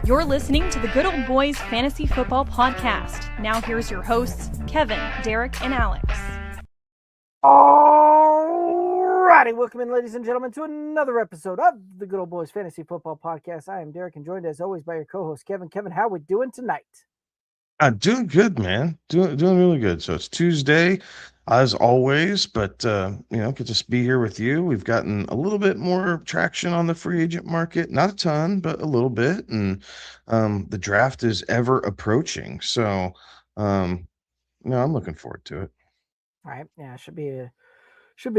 You're listening to the Good Old Boys Fantasy Football Podcast. Now here's your hosts, Kevin, Derek, and Alex. Alrighty, welcome in, ladies and gentlemen, to another episode of the Good Old Boys Fantasy Football Podcast. I am Derek, and joined as always by your co-host, Kevin. Kevin, how are we doing tonight? I'm doing good, man. Doing really good. So it's Tuesday, as always, but get to be here with you. We've gotten a little bit more traction on the free agent market, not a ton, but a little bit, and the draft is ever approaching. So, I'm looking forward to it. All right, yeah, should be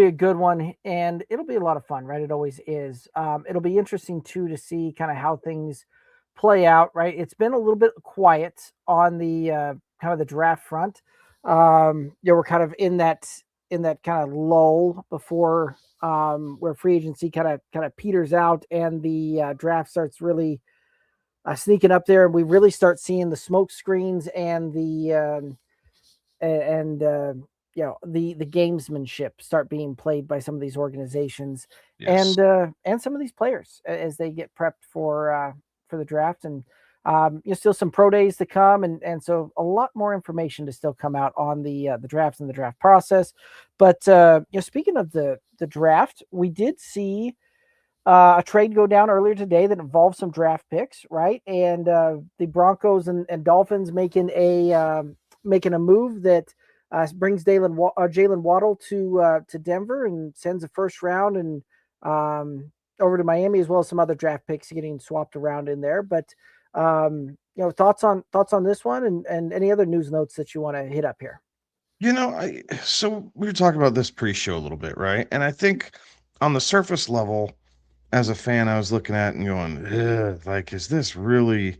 a good one, and it'll be a lot of fun, right? It always is. It'll be interesting too to see kind of how things play out, right? It's been a little bit quiet on the kind of the draft front. We're kind of in that kind of lull before where free agency kind of peters out and the draft starts really sneaking up there, and we really start seeing the smoke screens and the the gamesmanship start being played by some of these organizations. Yes. And some of these players as they get prepped for the draft, and still some pro days to come, and so a lot more information to still come out on the draft and the draft process. But speaking of the draft, we did see a trade go down earlier today that involved some draft picks, right? And the Broncos and Dolphins making a move that brings Jalen Waddle to Denver and sends a first round and over to Miami, as well as some other draft picks getting swapped around in there. But thoughts on this one and any other news notes that you want to hit up here? So we were talking about this pre-show a little bit, right? And I think on the surface level, as a fan, I was looking at it and going, like, is this really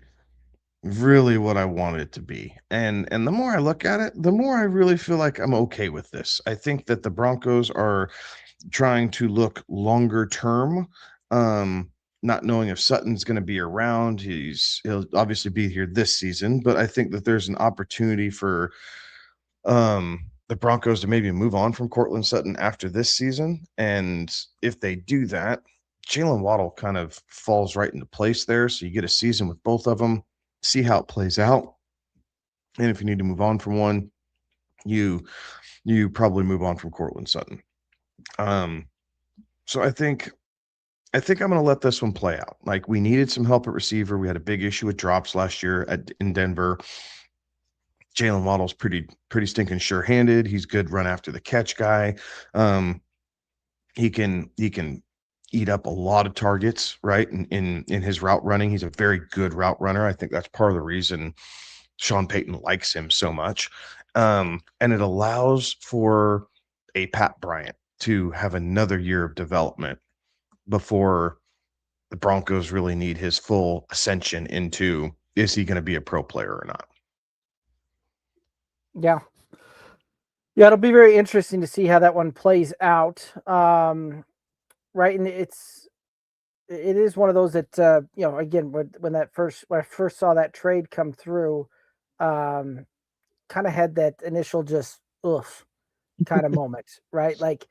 what I want it to be? And the more I look at it, the more I really feel like I'm okay with this. I think that the Broncos are trying to look longer term, not knowing if Sutton's going to be around. He'll obviously be here this season, but I think that there's an opportunity for the Broncos to maybe move on from Courtland Sutton after this season. And if they do that, Jalen Waddle kind of falls right into place there. So you get a season with both of them, see how it plays out. And if you need to move on from one, you probably move on from Courtland Sutton. So I think I'm going to let this one play out. Like, we needed some help at receiver. We had a big issue with drops last year in Denver. Jalen Waddle's pretty stinking sure-handed. He's good run after the catch guy. He can eat up a lot of targets, right? In his route running, he's a very good route runner. I think that's part of the reason Sean Payton likes him so much. And it allows for a Pat Bryant to have another year of development before the Broncos really need his full ascension into, is he going to be a pro player or not? Yeah, it'll be very interesting to see how that one plays out. Right, and it is one of those that again, when I first saw that trade come through, kind of had that initial just oof kind of moment, right? Like,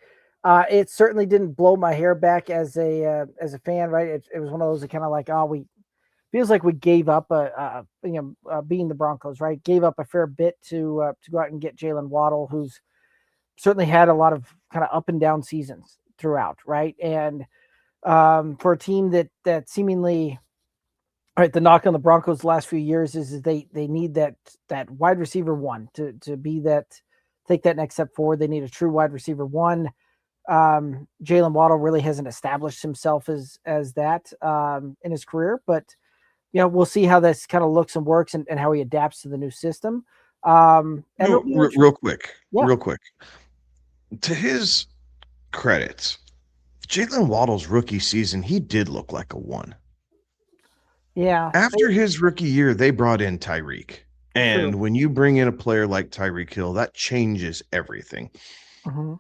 it certainly didn't blow my hair back as a fan, right? It was one of those that kind of like, feels like we gave up being the Broncos, right? Gave up a fair bit to go out and get Jalen Waddle, who's certainly had a lot of kind of up and down seasons throughout, right? And for a team that seemingly, right, the knock on the Broncos the last few years is they need that wide receiver one to be that, take that next step forward. They need a true wide receiver one. Jalen Waddle really hasn't established himself as that in his career, but we'll see how this kind of looks and works and how he adapts to the new system. Real quick, to his credits, Jalen Waddle's rookie season, he did look like a one. Yeah. After his rookie year, they brought in Tyreek. And True. when you bring in a player like Tyreek Hill, that changes everything. Mm-hmm.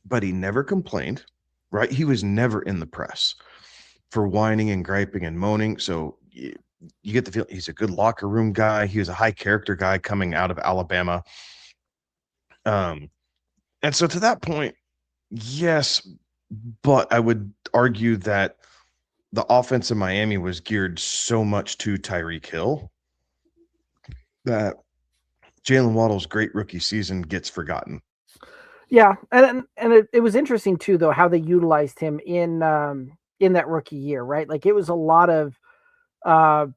But he never complained, right? He was never in the press for whining and griping and moaning. So you get the feel he's a good locker room guy. He was a high character guy coming out of Alabama. And so to that point, yes, but I would argue that the offense in Miami was geared so much to Tyreek Hill that Jalen Waddle's great rookie season gets forgotten. Yeah, and it was interesting too, though, how they utilized him in that rookie year, right? Like it was a lot of uh,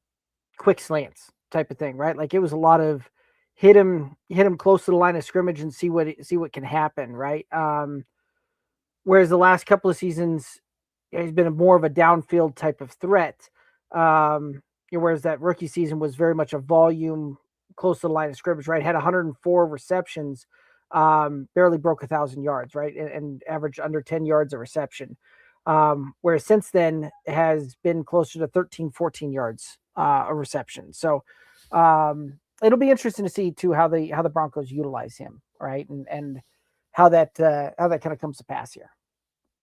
quick slants type of thing, right? Like it was a lot of hit him close to the line of scrimmage and see what can happen, right? Whereas the last couple of seasons, he's been more of a downfield type of threat. Whereas that rookie season was very much a volume close to the line of scrimmage, right? Had 104 receptions, barely broke 1,000 yards, right? And averaged under 10 yards a reception. Whereas since then has been closer to 13, 14 yards a reception. So it'll be interesting to see too how the Broncos utilize him, right? And how that kind of comes to pass here.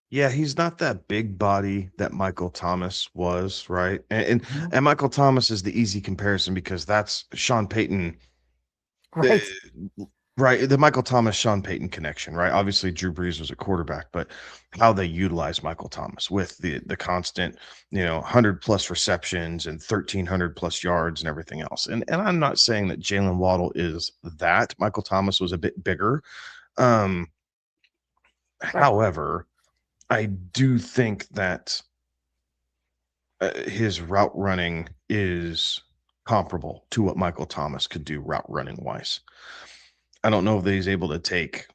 Yeah, he's not that big body that Michael Thomas was, right? And Michael Thomas is the easy comparison because that's Sean Payton, Right. right? The Michael Thomas Sean Payton connection, right? Obviously, Drew Brees was a quarterback, but how they utilize Michael Thomas with the constant, 100+ receptions and 1,300+ yards and everything else. And I'm not saying that Jalen Waddle is that. Michael Thomas was a bit bigger. Right. However, I do think that his route running is comparable to what Michael Thomas could do route running wise. I don't know if he's able to take,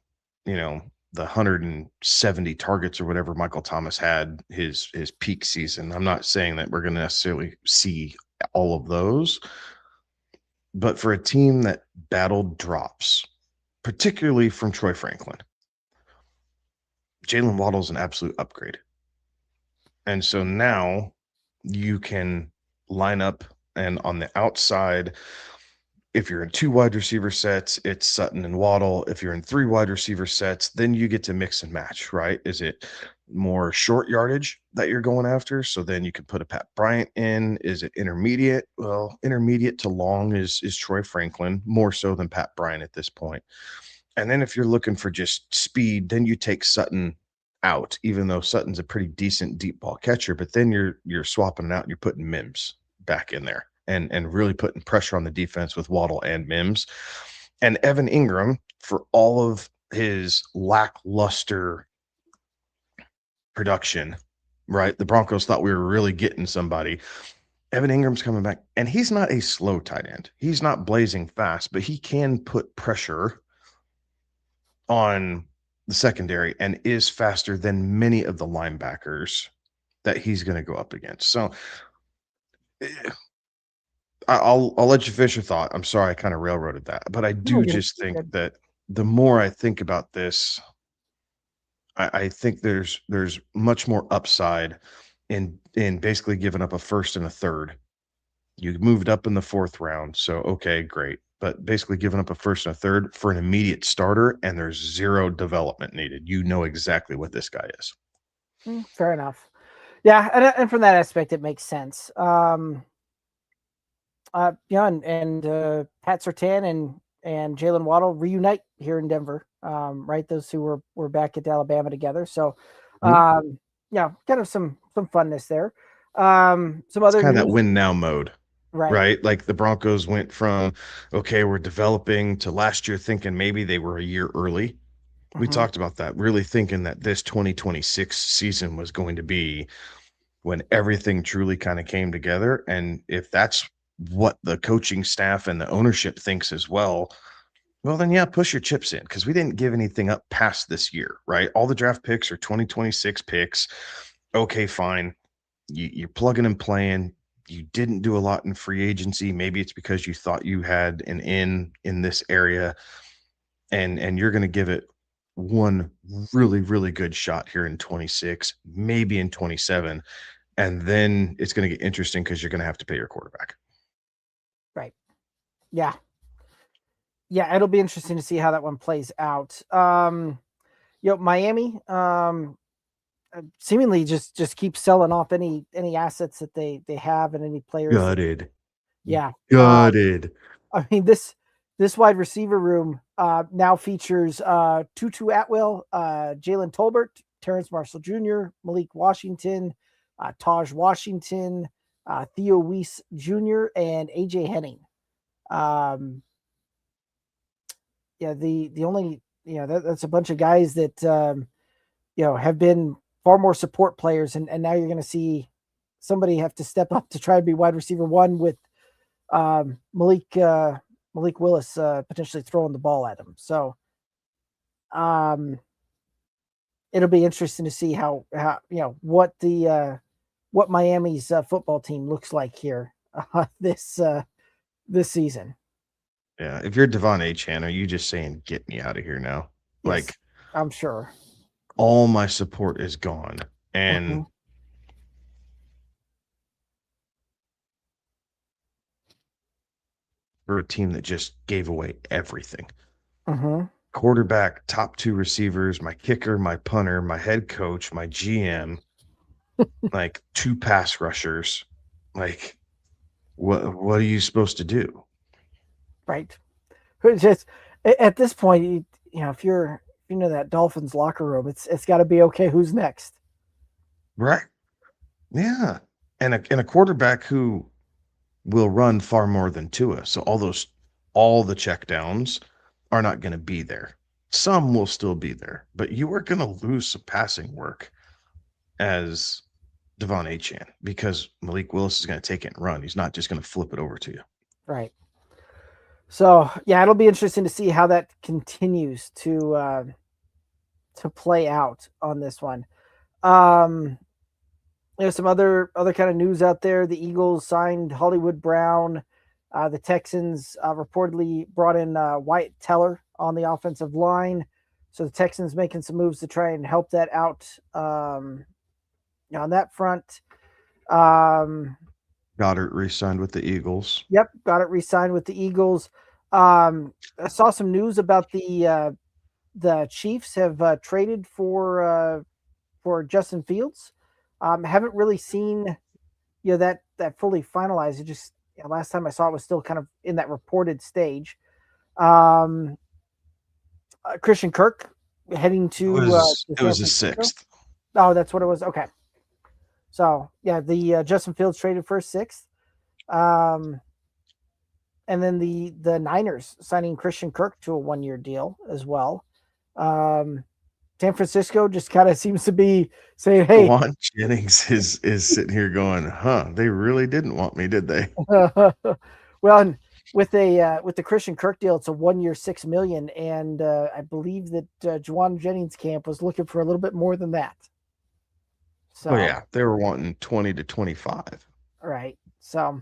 the 170 targets or whatever Michael Thomas had his peak season. I'm not saying that we're going to necessarily see all of those, but for a team that battled drops, particularly from Troy Franklin, Jalen Waddle's an absolute upgrade. And so now you can line up, and on the outside, if you're in 2 wide receiver sets, it's Sutton and Waddle. If you're in 3 wide receiver sets, then you get to mix and match, right? Is it more short yardage that you're going after? So then you can put a Pat Bryant in. Is it intermediate? Well, intermediate to long is Troy Franklin, more so than Pat Bryant at this point. And then if you're looking for just speed, then you take Sutton out, even though Sutton's a pretty decent deep ball catcher, but then you're swapping it out and you're putting Mims back in there and really putting pressure on the defense with Waddle and Mims. And Evan Ingram, for all of his lackluster production, right? The Broncos thought we were really getting somebody. Evan Ingram's coming back, and he's not a slow tight end. He's not blazing fast, but he can put pressure on the secondary and is faster than many of the linebackers that he's going to go up against. So I'll let you finish your thought. I'm sorry I kind of railroaded that, but I do just think that the more I think about this, I think there's much more upside in basically giving up a first and a third. You moved up in the 4th round, so okay, great. But basically giving up a first and a third for an immediate starter, and there's 0 development needed. You know exactly what this guy is. Fair enough. Yeah, and from that aspect, it makes sense. And Pat Surtain and Jalen Waddle reunite here in Denver, right? Those two were back at Alabama together. So, kind of some funness there. Some other kind of that news. win now mode. Right. Like the Broncos went from, okay, we're developing, to last year thinking maybe they were a year early. We talked about that, really thinking that this 2026 season was going to be when everything truly kind of came together. And if that's what the coaching staff and the ownership thinks as well, then yeah, push your chips in, because we didn't give anything up past this year, right? All the draft picks are 2026 picks. Okay, fine. You're plugging and playing. You didn't do a lot in free agency. Maybe it's because you thought you had an in this area, and you're going to give it one really, really good shot here in 26, maybe in 27. And then it's going to get interesting because you're going to have to pay your quarterback. Right. Yeah. Yeah, it'll be interesting to see how that one plays out. Miami, seemingly just keep selling off any assets that they have and any players. Gutted. Yeah. Gutted. I mean, this wide receiver room now features Tutu Atwell, Jalen Tolbert, Terrence Marshall Jr., Malik Washington, Taj Washington, Theo Weiss Jr., and AJ Henning. Yeah, the only that's a bunch of guys that have been far more support players, and now you're going to see somebody have to step up to try and be wide receiver one with Malik Willis potentially throwing the ball at him. So it'll be interesting to see how what Miami's football team looks like here this season. Yeah, if you're Devon Achane, are you just saying, "Get me out of here now"? Yes, Like, I'm sure. all my support is gone, and for a team that just gave away everything. Quarterback, top 2 receivers, my kicker, my punter, my head coach, my GM, like 2 pass rushers. Like, what are you supposed to do? Right. Just at this point, if you're that Dolphins locker room, it's got to be okay. Who's next? Right. Yeah. And a quarterback who will run far more than Tua. So all the check downs are not going to be there. Some will still be there, but you are going to lose some passing work as Devon Achane because Malik Willis is going to take it and run. He's not just going to flip it over to you. Right. So yeah, it'll be interesting to see how that continues to play out on this one. There's some other kind of news out there. The Eagles signed Hollywood Brown. The Texans reportedly brought in Wyatt Teller on the offensive line. So the Texans making some moves to try and help that out on that front. Goddard re-signed with the Eagles. Yep, got it re-signed with the Eagles. I saw some news about the Chiefs have traded for Justin Fields. Haven't really seen that fully finalized. It just last time I saw it was still kind of in that reported stage. Christian Kirk heading to it was a 6th. Oh, that's what it was. Okay. So yeah, the Justin Fields traded for a 6th. And then the Niners signing Christian Kirk to a 1-year deal as well. San Francisco just kind of seems to be saying, "Hey, Juwan Jennings is sitting here going, huh? They really didn't want me, did they?" Well, with the Christian Kirk deal, it's a 1-year, $6 million, and I believe that Juwan Jennings camp was looking for a little bit more than that. So, oh yeah, they were wanting 20 to 25. Right. So,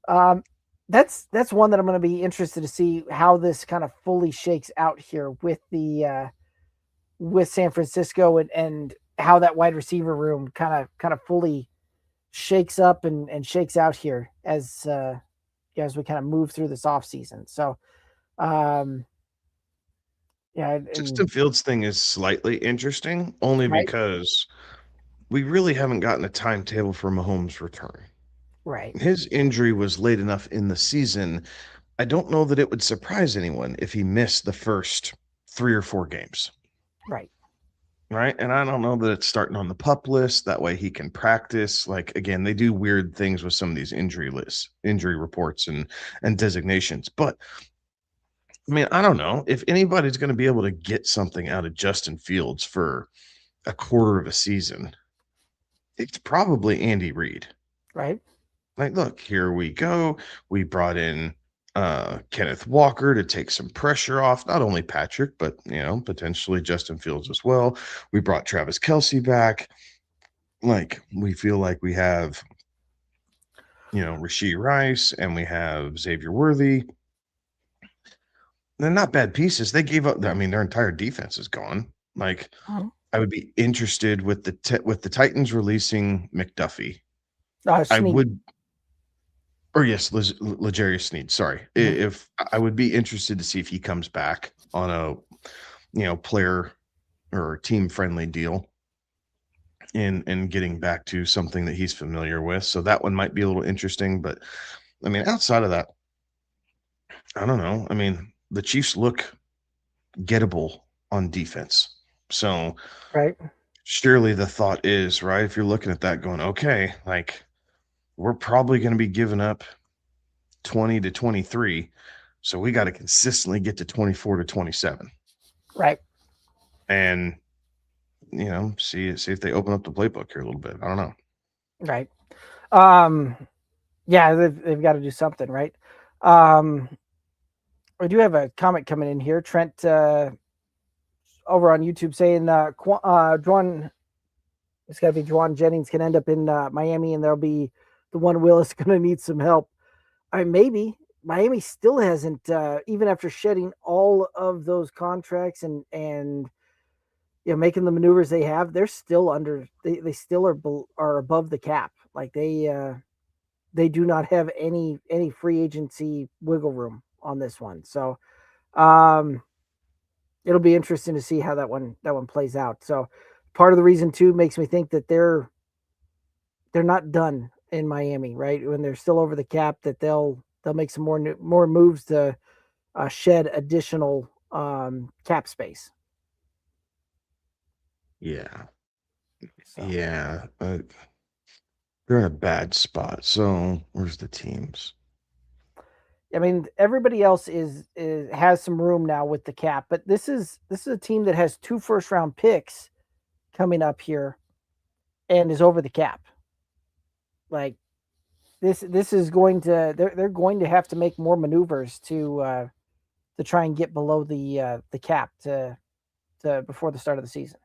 that's one that I'm going to be interested to see how this kind of fully shakes out here with the with San Francisco and how that wide receiver room kind of fully shakes up and shakes out here as we kind of move through this offseason. So, yeah. Justin Fields thing is slightly interesting only Right. because we really haven't gotten a timetable for Mahomes' return. Right. His injury was late enough in the season. I don't know that it would surprise anyone if he missed the first 3 or 4 games. Right. Right. And I don't know that it's starting on the PUP list. That way he can practice. Like, again, they do weird things with some of these injury reports and designations. But I mean, I don't know if anybody's going to be able to get something out of Justin Fields for a quarter of a season. It's probably Andy Reid. Right. Like, look, here we go. We brought in Kenneth Walker to take some pressure off, not only Patrick, but, potentially Justin Fields as well. We brought Travis Kelce back. Like, we feel like we have, Rashee Rice and we have Xavier Worthy. They're not bad pieces. They gave up. I mean, their entire defense is gone. Like, I would be interested with the Titans releasing McDuffie. I would. Or yes, L'Jarius Sneed. Sorry, if I would be interested to see if he comes back on a, player or team friendly deal, and getting back to something that he's familiar with. So that one might be a little interesting. But I mean, outside of that, I don't know. I mean, the Chiefs look gettable on defense. So right. surely the thought is, right? If you're looking at that going, okay, like we're probably going to be giving up 20 to 23. So we got to consistently get to 24 to 27. Right. And, see if they open up the playbook here a little bit. I don't know. Right. Yeah, they've got to do something, right? We do have a comment coming in here. Trent over on YouTube saying Juan, it's got to be Juan Jennings can end up in Miami, and there'll be the one Willis going to need some help. Maybe Miami still hasn't, even after shedding all of those contracts and making the maneuvers they have, they're still under. They still are above the cap. Like they do not have any free agency wiggle room on this one. So it'll be interesting to see how that one plays out. So part of the reason too makes me think that they're not done in Miami, right? When they're still over the cap, that they'll make some more moves to shed additional cap space. Yeah. So. Yeah. They're in a bad spot. So where's the teams? I mean, everybody else has some room now with the cap, but this is a team that has 2 first-round picks coming up here and is over the cap. Like this is going to they're going to have to make more maneuvers to try and get below the cap to before the start of the season.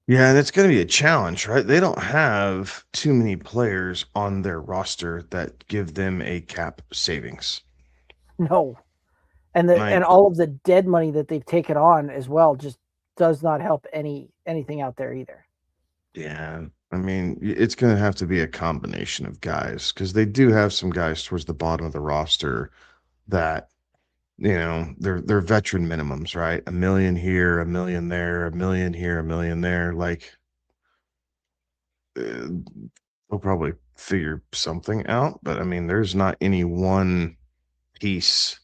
Yeah, that's going to be a challenge, right? They don't have too many players on their roster that give them a cap savings. No. And all of the dead money that they've taken on as well just does not help anything out there either. Yeah. I mean, it's going to have to be a combination of guys because they do have some guys towards the bottom of the roster that, they're veteran minimums, right? $1 million here, $1 million there, $1 million here, $1 million there. Like, they'll probably figure something out. But I mean, there's not any one piece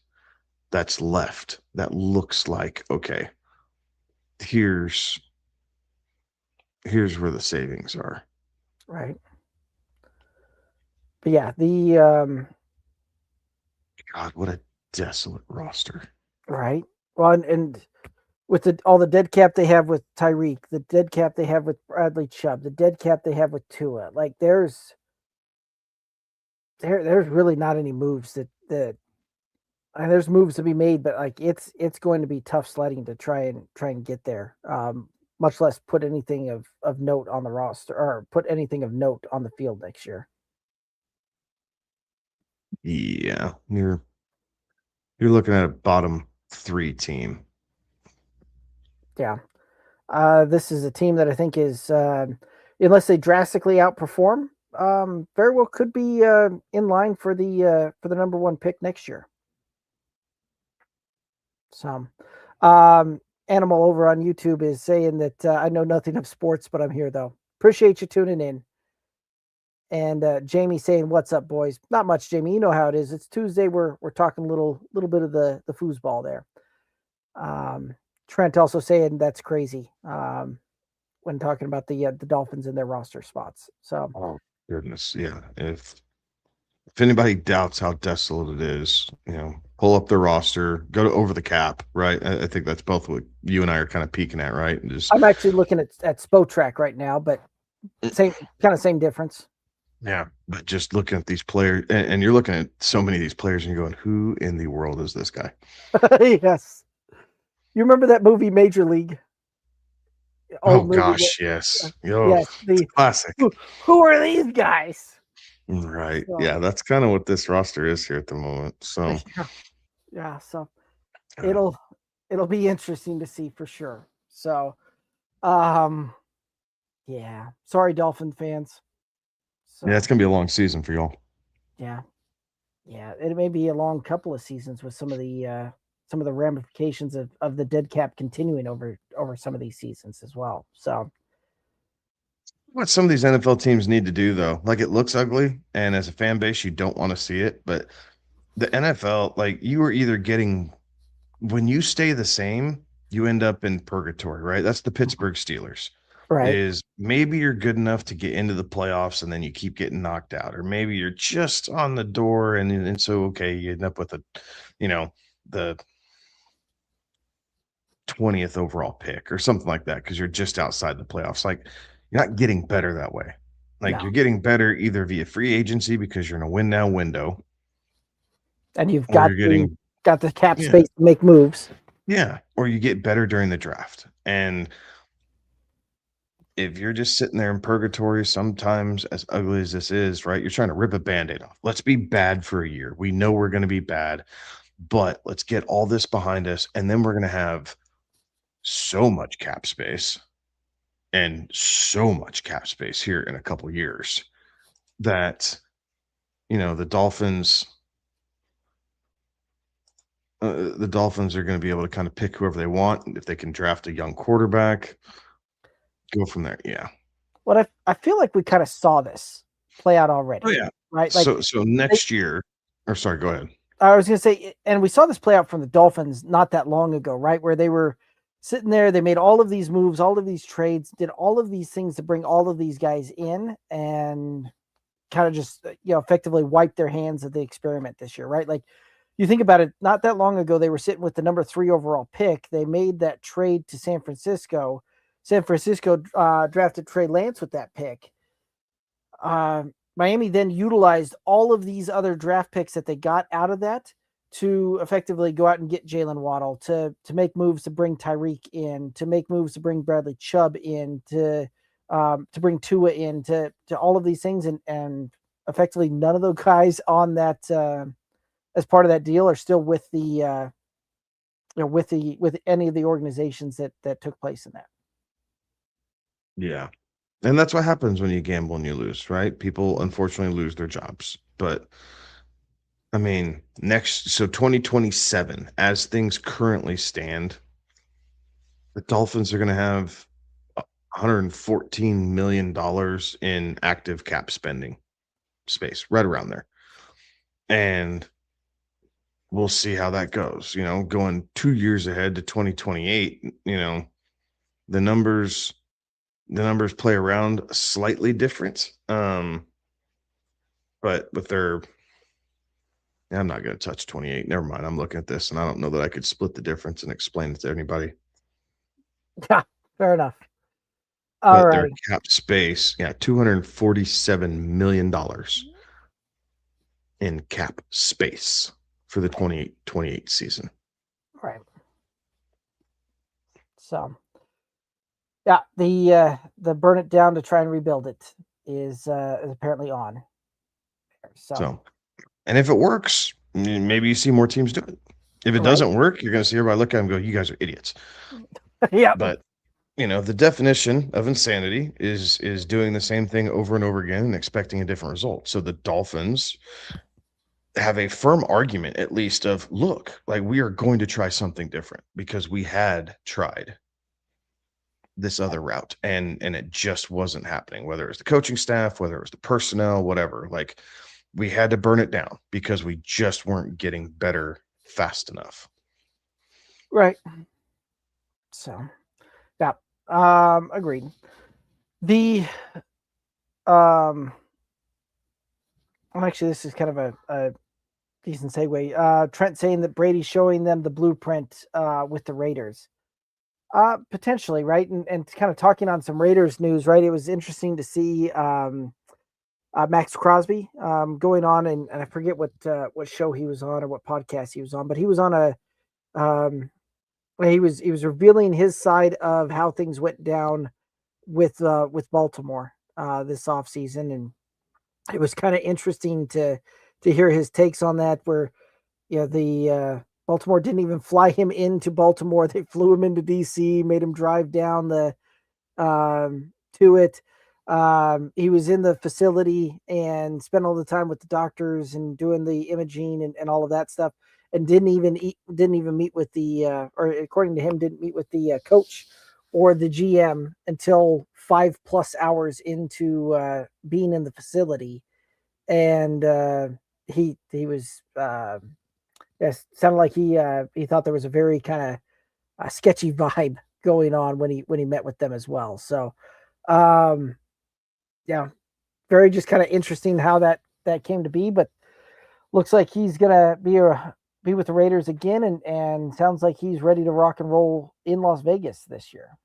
that's left that looks like, okay, here's where the savings are. Right. But yeah, the God, what a desolate roster. Right. Well, and with all the dead cap they have with Tyreek, the dead cap they have with Bradley Chubb, the dead cap they have with Tua, like there's really not any moves that and there's moves to be made, but like it's going to be tough sledding to try and get there. Much less put anything of note on the roster or put anything of note on the field next year. Yeah, you're looking at a bottom 3 team. Yeah. This is a team that I think is, unless they drastically outperform, very well could be in line for the number 1 pick next year. So, Animal over on YouTube is saying that I know nothing of sports, but I'm here though. Appreciate you tuning in. And Jamie saying, "What's up, boys?" Not much, Jamie. You know how it is. It's Tuesday. We're talking a little bit of the foosball there. Trent also saying that's crazy when talking about the Dolphins and their roster spots. So, oh goodness, yeah. If anybody doubts how desolate it is, pull up their roster, go to over the cap, right? I think that's both what you and I are kind of peeking at, right? And I'm actually looking at Spotrac right now, but same difference. Yeah, but just looking at these players, and you're looking at so many of these players, and you're going, "Who in the world is this guy?" Yes. You remember that movie Major League? Oh gosh, yes. Yes, the classic. Who are these guys? Right. So, yeah, that's kind of what this roster is here at the moment. So yeah, so it'll be interesting to see for sure. So yeah. Sorry, Dolphin fans. So, yeah, it's gonna be a long season for y'all. Yeah. Yeah. It may be a long couple of seasons with some of the ramifications of the dead cap continuing over some of these seasons as well. So what some of these NFL teams need to do though, like it looks ugly, and as a fan base, you don't want to see it, but the NFL, like you are either getting when you stay the same, you end up in purgatory, right? That's the Pittsburgh Steelers. Right. Is maybe you're good enough to get into the playoffs and then you keep getting knocked out, or maybe you're just on the door and so okay, you end up with the 20th overall pick or something like that because you're just outside the playoffs. Like you're not getting better that way. Like No. you're getting better either via free agency because you're in a win now window, And you've or got you're getting the cap yeah, space to make moves. yeah, or you get better during the draft. And if you're just sitting there in purgatory, sometimes as ugly as this is, right? You're trying to rip a band-aid off. Let's be bad for a year. We know we're going to be bad, but let's get all this behind us. And then we're going to have so much cap space and so much cap space here in a couple years that, the Dolphins are going to be able to kind of pick whoever they want. If they can draft a young quarterback, go from there. Yeah. What I feel like we kind of saw this play out already. Oh yeah. Right. Like So next year, or sorry, go ahead. I was going to say, and we saw this play out from the Dolphins not that long ago, right? Where they were sitting there, they made all of these moves, all of these trades, did all of these things to bring all of these guys in and kind of just, effectively wipe their hands of the experiment this year, right? Like you think about it, not that long ago, they were sitting with the number 3 overall pick. They made that trade to San Francisco. San Francisco drafted Trey Lance with that pick. Miami then utilized all of these other draft picks that they got out of that to effectively go out and get Jalen Waddle, to make moves to bring Tyreek in, to make moves to bring Bradley Chubb in, to bring Tua in, to all of these things, and effectively none of those guys on that as part of that deal are still with the with any of the organizations that took place in that. Yeah. And that's what happens when you gamble and you lose, right? People unfortunately lose their jobs. But I mean, so 2027, as things currently stand, the Dolphins are going to have $114 million in active cap spending space, right around there. And we'll see how that goes. Going 2 years ahead to 2028, the numbers play around slightly different. But with I'm not going to touch 28. Never mind. I'm looking at this and I don't know that I could split the difference and explain it to anybody. Yeah, fair enough. But their cap space, $247 million in cap space for the 28 season. Right. So, yeah, the burn it down to try and rebuild it is apparently on. So, and if it works, maybe you see more teams do it. If it doesn't work, you're going to see everybody look at them and go, "You guys are idiots." Yeah. But the definition of insanity is doing the same thing over and over again and expecting a different result. So the Dolphins have a firm argument, at least, of look, like we are going to try something different because we had tried this other route and it just wasn't happening, whether it was the coaching staff, whether it was the personnel, whatever. Like we had to burn it down because we just weren't getting better fast enough. Right. So, yeah, agreed. The actually, this is kind of a decent segue. Trent saying that Brady's showing them the blueprint with the Raiders. Potentially, right? And kind of talking on some Raiders news, right? It was interesting to see Max Crosby going on, and I forget what show he was on or what podcast he was on, but he was on he was revealing his side of how things went down with Baltimore this offseason, and it was kind of interesting to hear his takes on that, where the Baltimore didn't even fly him into Baltimore. They flew him into DC, made him drive down to it. He was in the facility and spent all the time with the doctors and doing the imaging and all of that stuff, and didn't even meet with the or according to him, didn't meet with the coach or the GM until 5+ hours into being in the facility. And he was yes, sounded like he thought there was a very kind sketchy vibe going on when he met with them as well. So, um, yeah, very just kind of interesting how that came to be. But looks like he's gonna be with the Raiders again, and sounds like he's ready to rock and roll in Las Vegas this year.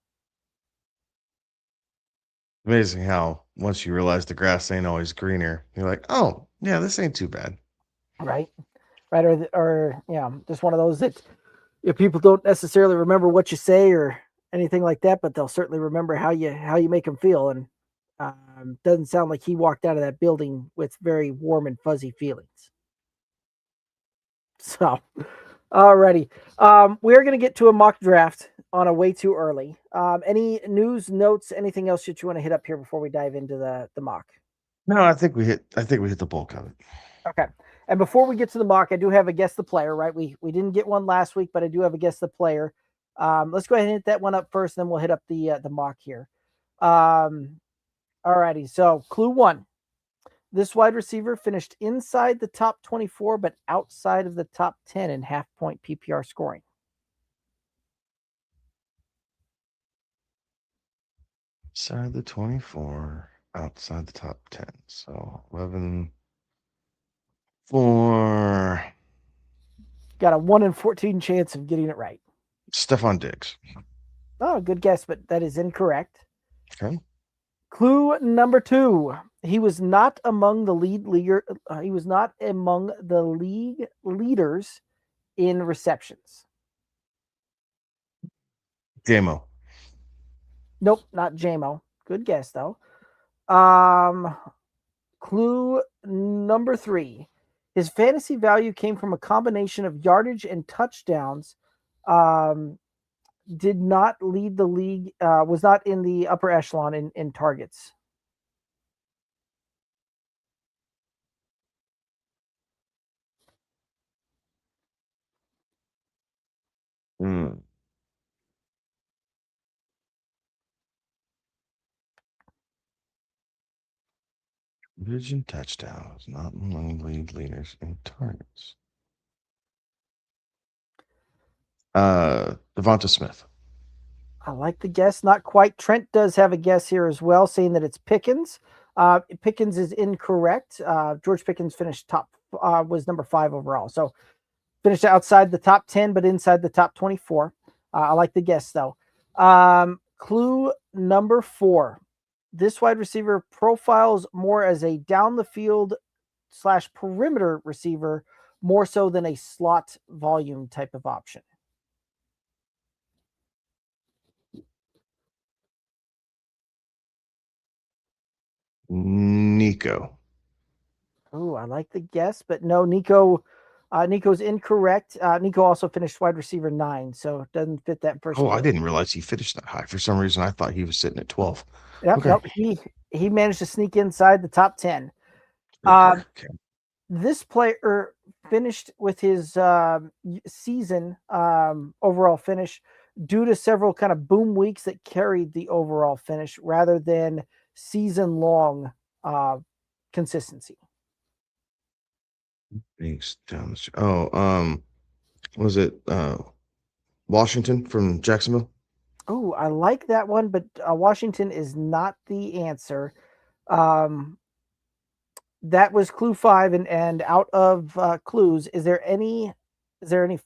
Amazing how once you realize the grass ain't always greener, you're like, oh yeah, this ain't too bad. Right, right, or yeah, just one of those that people don't necessarily remember what you say or anything like that, but they'll certainly remember how you make them feel. And doesn't sound like he walked out of that building with very warm and fuzzy feelings. So, alrighty, we're gonna get to a mock draft on a way too early. Any news, notes, anything else that you want to hit up here before we dive into the mock? No, I think we hit the bulk of it. Okay. And before we get to the mock, I do have a guess the player, right? We didn't get one last week, but I do have a guess the player. Let's go ahead and hit that one up first, then we'll hit up the mock here. Alrighty. So clue 1. This wide receiver finished inside the top 24, but outside of the top 10 in half-point PPR scoring. Inside the 24, outside the top 10. So 11 for Got a 1 in 14 chance of getting it right. Stephon Diggs. Oh, good guess, but that is incorrect. Okay. Clue number 2. He was not among the he was not among the league leaders in receptions. JMO. Nope, not JMO. Good guess though. Clue number 3. His fantasy value came from a combination of yardage and touchdowns. Did not lead the league. Was not in the upper echelon in targets. Hmm. Vision touchdowns, not among league leaders in targets. Devonta Smith. I like the guess. Not quite. Trent does have a guess here as well, saying that it's Pickens. Pickens is incorrect. George Pickens finished was number 5 overall. So finished outside the top 10, but inside the top 24. I like the guess though. Clue number 4. This wide receiver profiles more as a down the field / perimeter receiver, more so than a slot volume type of option. Nico. Oh, I like the guess, but no, Nico's incorrect. Nico also finished wide receiver 9, so doesn't fit that first. Oh, I didn't realize he finished that high. For some reason, I thought he was sitting at 12. Yep, Okay. nope. He managed to sneak inside the top 10. Okay. This player finished with his season overall finish due to several kind of boom weeks that carried the overall finish rather than season long consistency. Thanks, down the Oh, was it Washington from Jacksonville? Oh, I like that one, but Washington is not the answer. Um, that was clue 5, and out of clues, is there any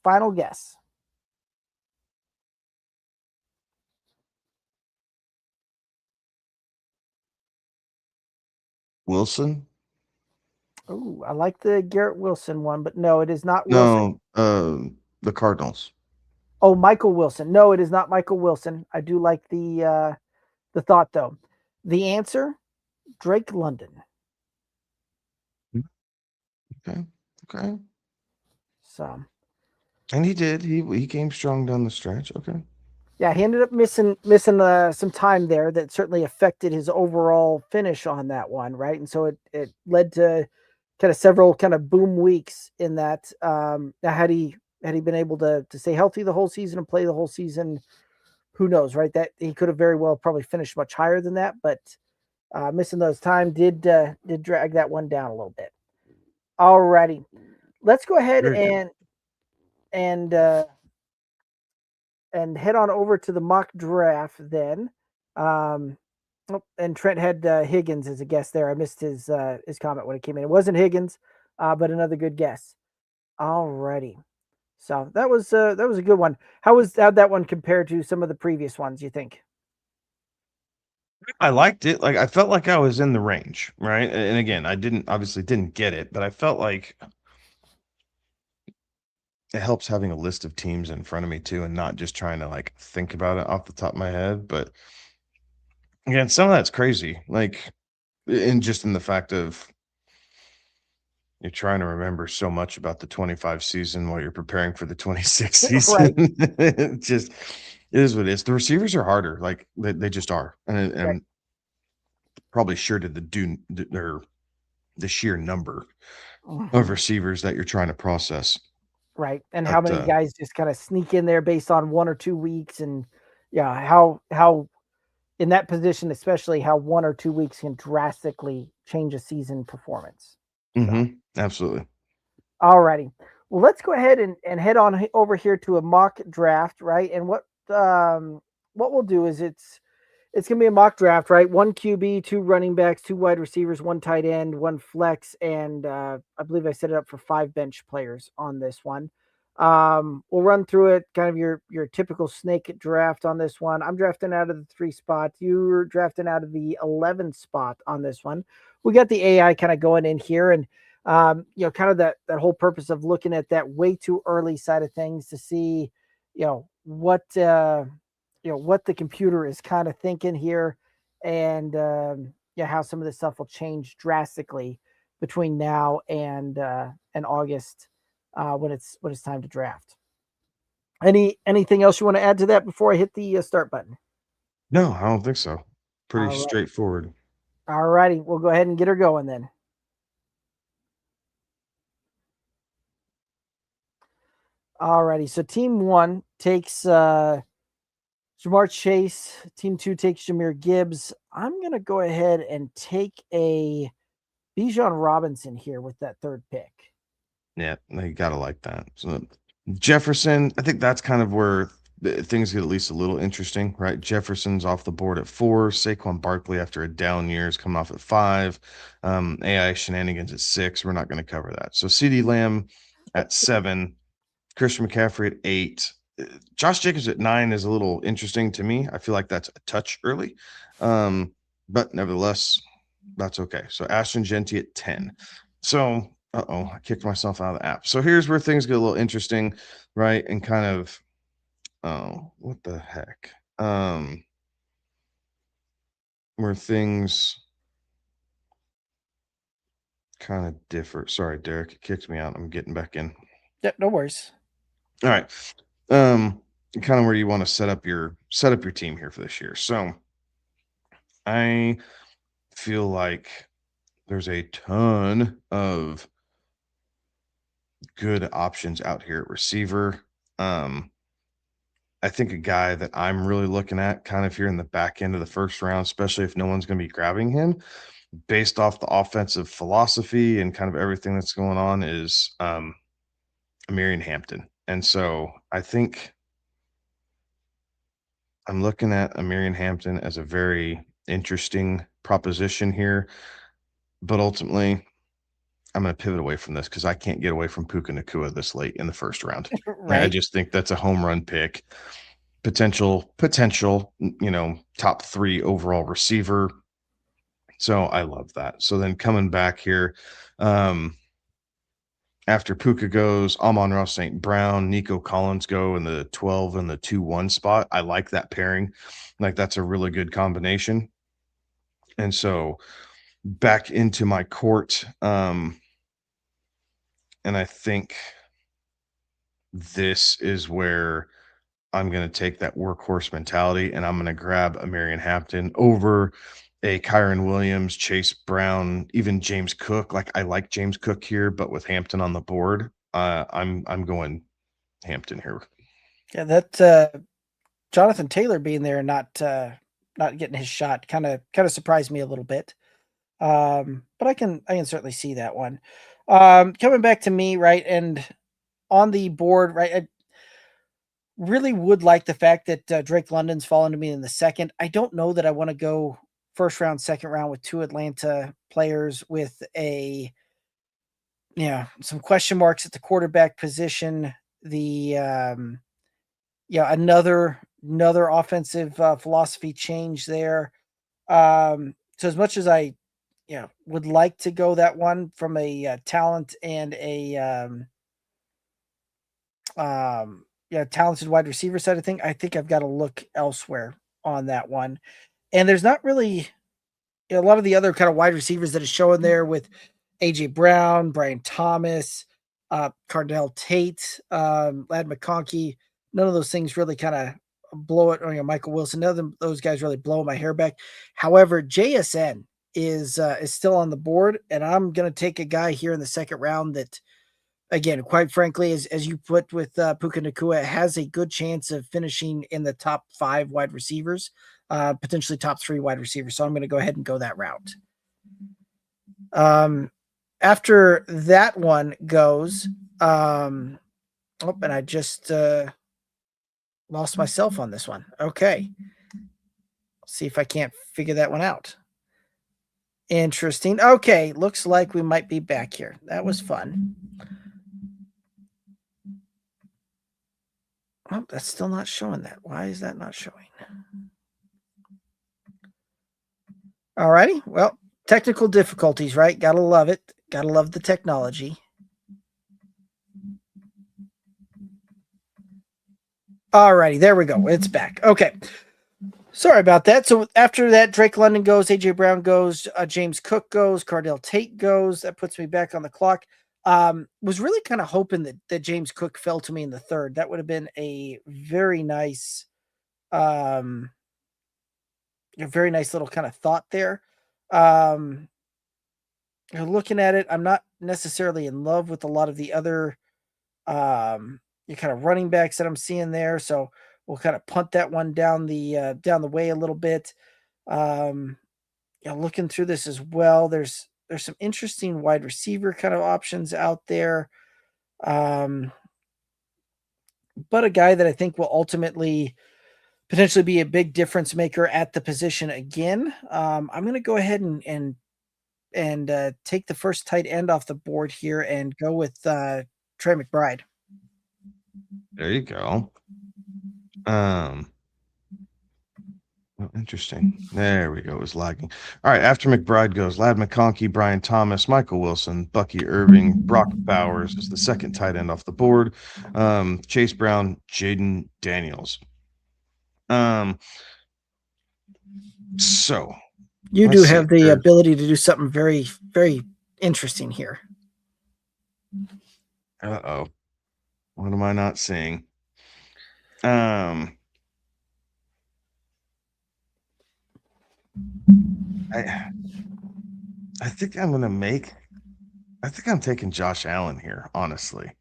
final guess? Wilson? Oh, I like the Garrett Wilson one, but no, it is not Wilson. No, the Cardinals. Oh, Michael Wilson. No, it is not Michael Wilson. I do like the thought though. The answer, Drake London. Okay. Okay. So, And he did. He came strong down the stretch. Okay. yeah, he ended up missing some time there that certainly affected his overall finish on that one, right? And so it led to kind of several kind of boom weeks in that. Now, had he been able to stay healthy the whole season and play the whole season, who knows, right? That he could have very well probably finished much higher than that, but missing those time did drag that one down a little bit. Alrighty, let's go ahead Very good. and and head on over to the mock draft then. And Trent had Higgins as a guest there. I missed his comment when it came in. It wasn't Higgins, but another good guess. Alrighty. So that was a good one. How'd that one compare to some of the previous ones, you think? I liked it. Like I felt like I was in the range, right? And again, I obviously didn't get it, but I felt like it helps having a list of teams in front of me too, and not just trying to like think about it off the top of my head. But again, some of that's crazy. Like in the fact of you're trying to remember so much about the 25 season while you're preparing for the 26 season. Right. It just it is what it is. The receivers are harder, like they just are, and probably sure to the sheer number of Mhm. receivers that you're trying to process. Right. And how But many guys just kind of sneak in there based on 1 or 2 weeks, and yeah, how in that position, especially how 1 or 2 weeks can drastically change a season performance. So, absolutely. alrighty. Well, let's go ahead and head on over here to a mock draft, right? And what we'll do is it's gonna be a mock draft, right? 1 QB, 2 running backs, 2 wide receivers, 1 tight end, 1 flex, and I believe I set it up for 5 bench players on this one. We'll run through it, kind of your typical snake draft on this one. I'm drafting out of the 3 spot. You're drafting out of the 11 spot on this one. We got the AI kind of going in here, and kind of that whole purpose of looking at that way too early side of things to see, what what the computer is kind of thinking here, and how some of this stuff will change drastically between now and August, when it's time to draft. Anything else you want to add to that before I hit the start button? No, I don't think so. Pretty All right. straightforward. All righty. We'll go ahead and get her going then. All righty. So team 1 takes Jamar Chase. Team 2 takes Jahmyr Gibbs. I'm going to go ahead and take a Bijan Robinson here with that 3rd pick. Yeah, you gotta like that. So Jefferson, I think that's kind of where things get at least a little interesting, right? Jefferson's off the board at 4. Saquon Barkley after a down year is coming off at 5. AI shenanigans at 6. We're not going to cover that. So CeeDee Lamb at 7. Christian McCaffrey at 8. Josh Jacobs at 9 is a little interesting to me. I feel like that's a touch early, but nevertheless, that's okay. So Ashton Genty at 10. So, I kicked myself out of the app. So here's where things get a little interesting, right? And kind of, oh, what the heck? Where things kind of differ. Sorry, Derek, it kicked me out. I'm getting back in. Yep, no worries. All right. Kind of where you want to set up your team here for this year. So I feel like there's a ton of good options out here at receiver. I think a guy that I'm really looking at kind of here in the back end of the first round, especially if no one's going to be grabbing him based off the offensive philosophy and kind of everything that's going on, is Amarian Hampton. And so I think I'm looking at Amarian Hampton as a very interesting proposition here, but ultimately I'm going to pivot away from this because I can't get away from Puka Nacua this late in the first round. I Right. just think that's a home run pick. Potential, top 3 overall receiver. So I love that. So then coming back here, after Puka goes, Amon-Ra St. Brown, Nico Collins go in the 12 and the 2-1 spot. I like that pairing. Like that's a really good combination. And so back into my court, and I think this is where I'm going to take that workhorse mentality and I'm going to grab Amarian Hampton over a Kyron Williams, Chase Brown, even James Cook. Like I like James Cook here, but with Hampton on the board, I'm going Hampton here. Yeah, that Jonathan Taylor being there and not getting his shot kind of surprised me a little bit. But I can certainly see that one. Coming back to me, right, and on the board, right, really would like the fact that Drake London's fallen to me in the second. I don't know that I want to go first round, second round with two Atlanta players with some question marks at the quarterback position. Another offensive philosophy change there. So as much as I would like to go that one from a talent and a talented wide receiver side of thing, I think I've got to look elsewhere on that one. And there's not really a lot of the other kind of wide receivers that is showing there with AJ Brown, Brian Thomas, Cardell Tate, Lad McConkey. None of those things really kind of blow it. Or, Michael Wilson. None of those guys really blow my hair back. However, JSN is still on the board, and I'm going to take a guy here in the second round that, again, quite frankly, as you put with Puka Nacua, has a good chance of finishing in the top 5 wide receivers, potentially top 3 wide receivers. So I'm going to go ahead and go that route. After that one goes, and I just lost myself on this one. Okay. See if I can't figure that one out. Interesting. Okay. Looks like we might be back here. That was fun. Oh, that's still not showing that. Why is that not showing? All righty. Well, technical difficulties, right? Gotta love it. Gotta love the technology. All righty. There we go. It's back. Okay. Sorry about that. So after that, Drake London goes, AJ Brown goes, James Cook goes, Cardell Tate goes. That puts me back on the clock. Was really kind of hoping that James Cook fell to me in the third. That would have been a very nice little kind of thought there. Looking at it, I'm not necessarily in love with a lot of the other kind of running backs that I'm seeing there. So we'll kind of punt that one down the way a little bit. Looking through this as well, there's some interesting wide receiver kind of options out there. But a guy that I think will ultimately potentially be a big difference maker at the position again. I'm going to go ahead and take the first tight end off the board here and go with Trey McBride. There you go. Interesting. There we go. It was lagging. All right. After McBride goes Lad McConkey, Brian Thomas, Michael Wilson, Bucky Irving, Brock Bowers is the second tight end off the board. Chase Brown, Jaden Daniels. So you do have the ability to do something very, very interesting here. Uh-oh. What am I not seeing? I think I'm taking Josh Allen here, honestly.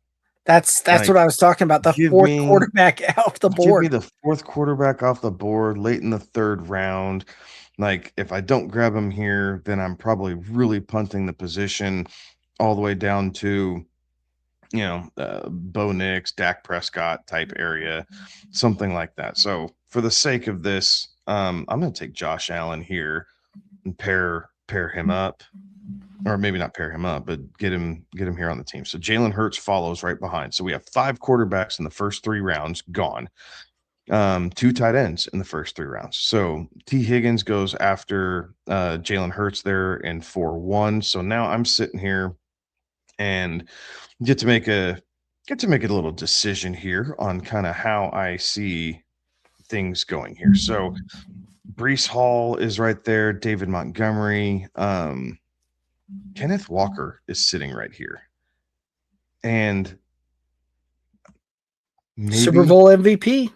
That's what I was talking about. The fourth quarterback off the board. Give me the fourth quarterback off the board late in the third round. Like, if I don't grab him here, then I'm probably really punting the position all the way down to, Bo Nix, Dak Prescott type area, something like that. So for the sake of this, I'm going to take Josh Allen here and pair him up, or maybe not pair him up, but get him here on the team. So Jalen Hurts follows right behind. So we have 5 quarterbacks in the first 3 rounds gone. 2 tight ends in the first 3 rounds. So T. Higgins goes after Jalen Hurts there in 4-1. So now I'm sitting here and get to make a little decision here on kind of how I see things going here. So Breece Hall is right there. David Montgomery. Kenneth Walker is sitting right here. And maybe Super Bowl MVP.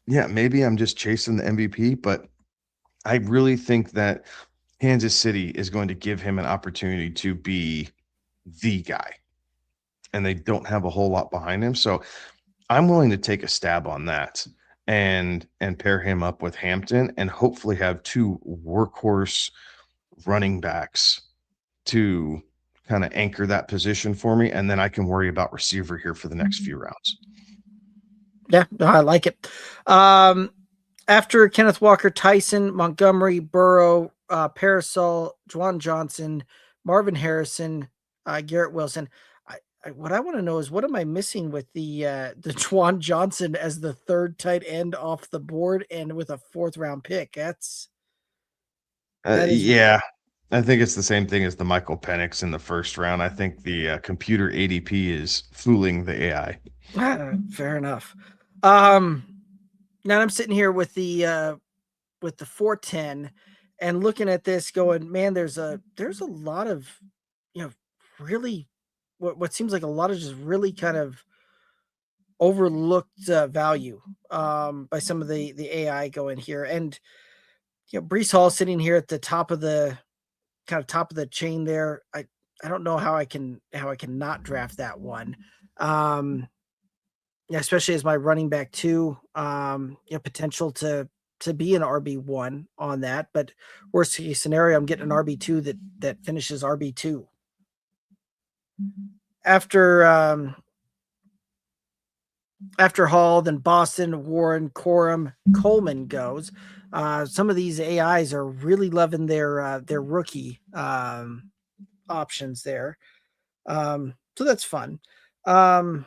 Yeah, maybe I'm just chasing the MVP, but I really think that Kansas City is going to give him an opportunity to be the guy. And they don't have a whole lot behind him. So I'm willing to take a stab on that and pair him up with Hampton and hopefully have 2 workhorse running backs to kind of anchor that position for me. And then I can worry about receiver here for the next few rounds. Yeah, no, I like it. After Kenneth Walker, Tyson, Montgomery, Burrow, Parasol, Juwan Johnson, Marvin Harrison, Garrett Wilson. What I want to know is what am I missing with the Juwan Johnson as the third tight end off the board and with a 4th round pick? That is Yeah, I think it's the same thing as the Michael Penix in the first round. I think the computer ADP is fooling the AI. fair enough. Now I'm sitting here with the 410 and looking at this going, man, there's a lot of, really what seems like a lot of just really kind of overlooked value by some of the AI going here. And Brees Hall sitting here at the top of the top of the chain there. I don't know how I can not draft that one. Especially as my running back too. Potential to be an RB1 on that, but worst case scenario, I'm getting an RB2 that finishes RB2. After Hall, then Boston, Warren, Corum, Coleman goes. Some of these AIs are really loving their rookie options there. So that's fun. And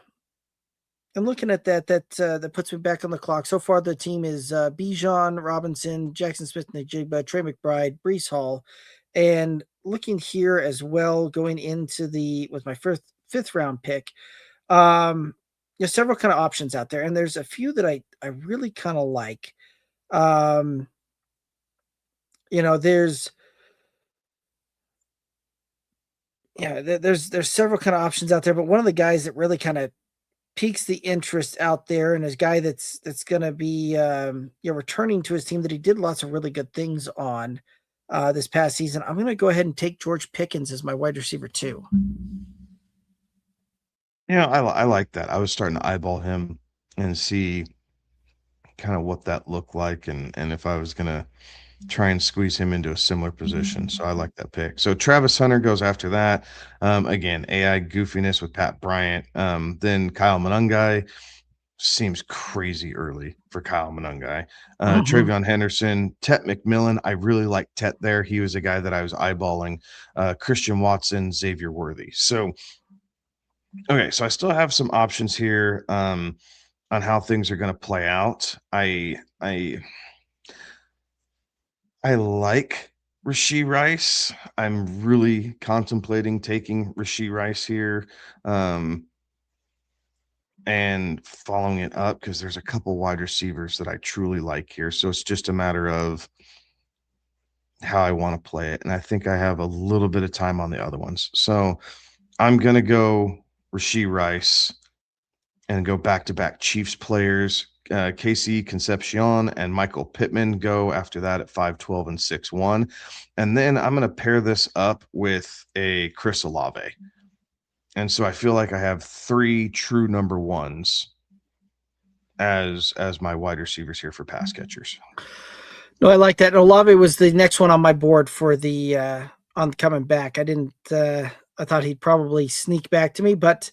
looking at that puts me back on the clock. So far, the team is Bijan, Robinson, Jackson Smith-Njigba, Trey McBride, Brees Hall, and looking here as well, going into with my 5th round pick. There's several kind of options out there, and there's a few that I really kind of like. There's several kind of options out there, but one of the guys that really kind of piques the interest out there, and is a guy that's going to be returning to his team that he did lots of really good things on this past season. I'm going to go ahead and take George Pickens as my wide receiver 2. Yeah, I like that. I was starting to eyeball him and see kind of what that looked like, and if I was gonna try and squeeze him into a similar position. So I like that pick. So Travis Hunter goes after that. Again, AI goofiness with Pat Bryant. Then Kyle Monangai seems crazy early for Kyle Monangai. Travion Henderson, Tet McMillan. I really like Tet there. He was a guy that I was eyeballing. Christian Watson, Xavier Worthy. So, okay, so I still have some options here on how things are going to play out. I like Rashee Rice. I'm really contemplating taking Rashee Rice here, and following it up because there's a couple wide receivers that I truly like here. So it's just a matter of how I want to play it. And I think I have a little bit of time on the other ones. So I'm going to go Rashee Rice and go back-to-back Chiefs players. Casey Concepcion and Michael Pittman go after that at 5'12" and 6'1". And then I'm going to pair this up with a Chris Olave. And so I feel like I have 3 true number ones as my wide receivers here for pass catchers. No, I like that. Olave was the next one on my board for the on coming back. I didn't I thought he'd probably sneak back to me, but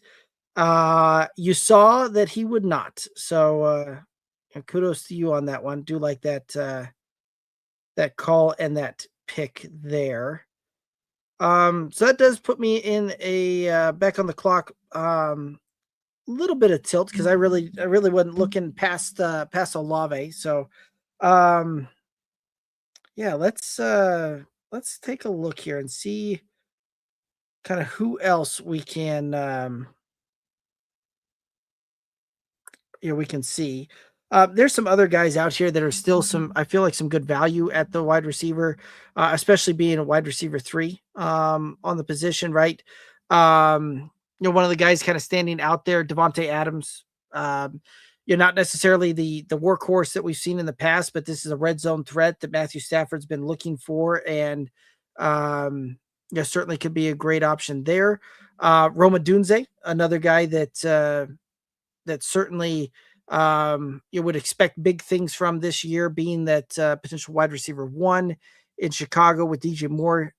you saw that he would not. So kudos to you on that one. Do like that that call and that pick there. So that does put me in a back on the clock. Little bit of tilt because I really wasn't looking past Olave. So yeah, let's take a look here and see kind of who else we can we can see. There's some other guys out here that are still I feel like some good value at the wide receiver, especially being a wide receiver 3 on the position, right? One of the guys kind of standing out there, Devontae Adams. You're not necessarily the workhorse that we've seen in the past, but this is a red zone threat that Matthew Stafford's been looking for, and certainly could be a great option there. Roma Dunze, another guy that certainly you would expect big things from this year, being that potential wide receiver 1 in Chicago with DJ Moore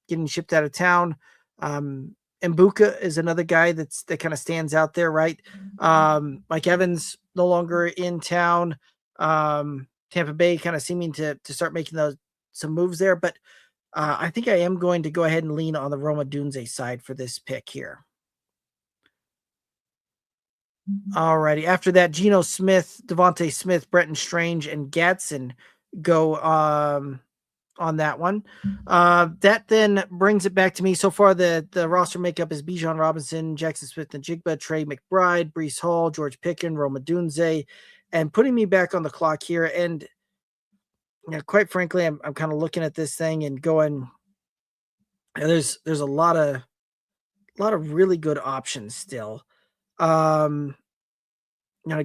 getting shipped out of town. And Mbuka is another guy that kind of stands out there, right? Mike Evans no longer in town. Tampa Bay kind of seeming to start making some moves there, but I think I am going to go ahead and lean on the Rome Odunze side for this pick here. Alrighty. After that, Geno Smith, Devontae Smith, Bretton Strange, and Gadsden go on that one. That then brings it back to me. So far, the roster makeup is Bijan Robinson, Jackson Smith and Jigba, Trey McBride, Breece Hall, George Pickens, Rome Odunze, and putting me back on the clock here. And quite frankly, I'm kind of looking at this thing and going, there's a lot of really good options still. A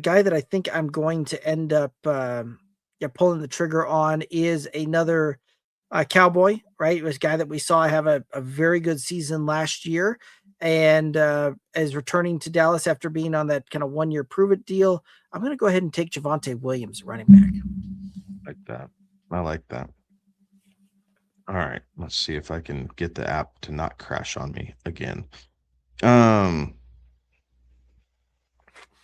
guy that I think I'm going to end up pulling the trigger on is another Cowboy, right? It was a guy that we saw have a very good season last year and is returning to Dallas after being on that kind of 1-year prove-it deal. I'm going to go ahead and take Javonte Williams, running back. I like that. All right, let's see if I can get the app to not crash on me again.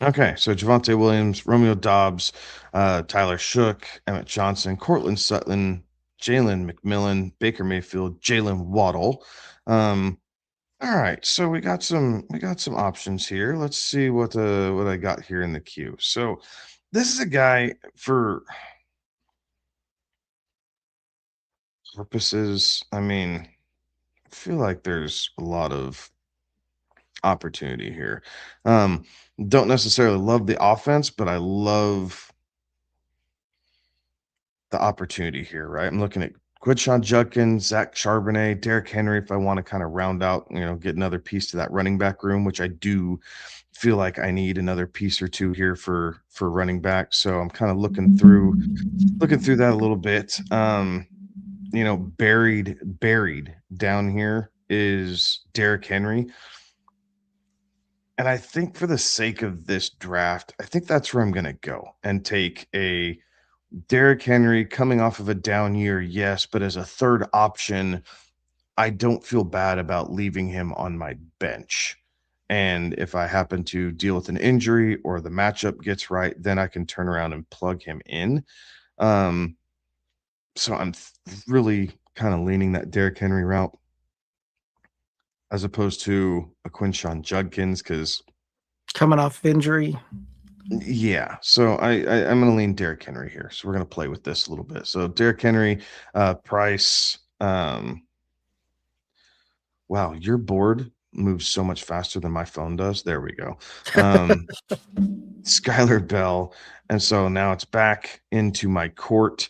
Okay, so Javonte Williams, Romeo Doubs, Tyler Shook, Emmett Johnson, Cortland Sutton, Jalen McMillan, Baker Mayfield, Jalen Waddle. All right, so we got some options here. Let's see what I got here in the queue. So this is a guy for purposes. I mean, I feel like there's a lot of opportunity here. Don't necessarily love the offense, but I love the opportunity here, right? I'm looking at Quinshon Judkins, Zach Charbonnet, Derrick Henry, if I want to kind of round out, get another piece to that running back room, which I do feel like I need another piece or two here for running back. So I'm kind of looking through that a little bit. Buried down here is Derrick Henry. And I think for the sake of this draft, I think that's where I'm going to go and take a Derrick Henry coming off of a down year, yes, but as a third option, I don't feel bad about leaving him on my bench. And if I happen to deal with an injury or the matchup gets right, then I can turn around and plug him in. So I'm really kind of leaning that Derrick Henry route as opposed to a Quinshon Judkins because coming off injury. Yeah, so I'm going to lean Derrick Henry here. So we're going to play with this a little bit. So Derrick Henry, price. Wow, your board moves so much faster than my phone does. There we go. Skylar Bell. And so now it's back into my court.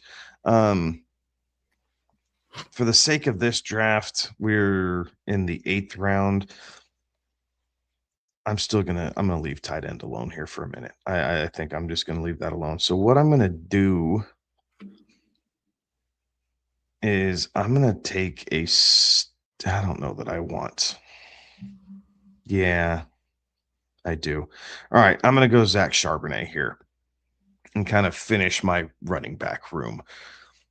For the sake of this draft, we're in the 8th round. I'm gonna leave tight end alone here for a minute. I think I'm just gonna leave that alone. So what I'm gonna do is I'm gonna take I don't know that I want. Yeah, I do. All right, I'm gonna go Zach Charbonnet here and kind of finish my running back room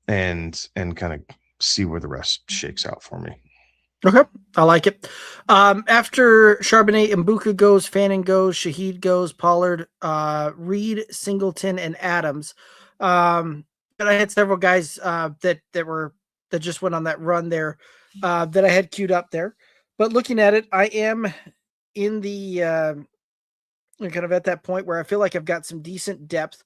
and kind of see where the rest shakes out for me. Okay, I like it. After Charbonnet, Mbuka goes, Fannin goes, Shaheed goes, Pollard, Reed, Singleton, and Adams. But I had several guys that just went on that run there that I had queued up there. But looking at it, I am in the kind of at that point where I feel like I've got some decent depth.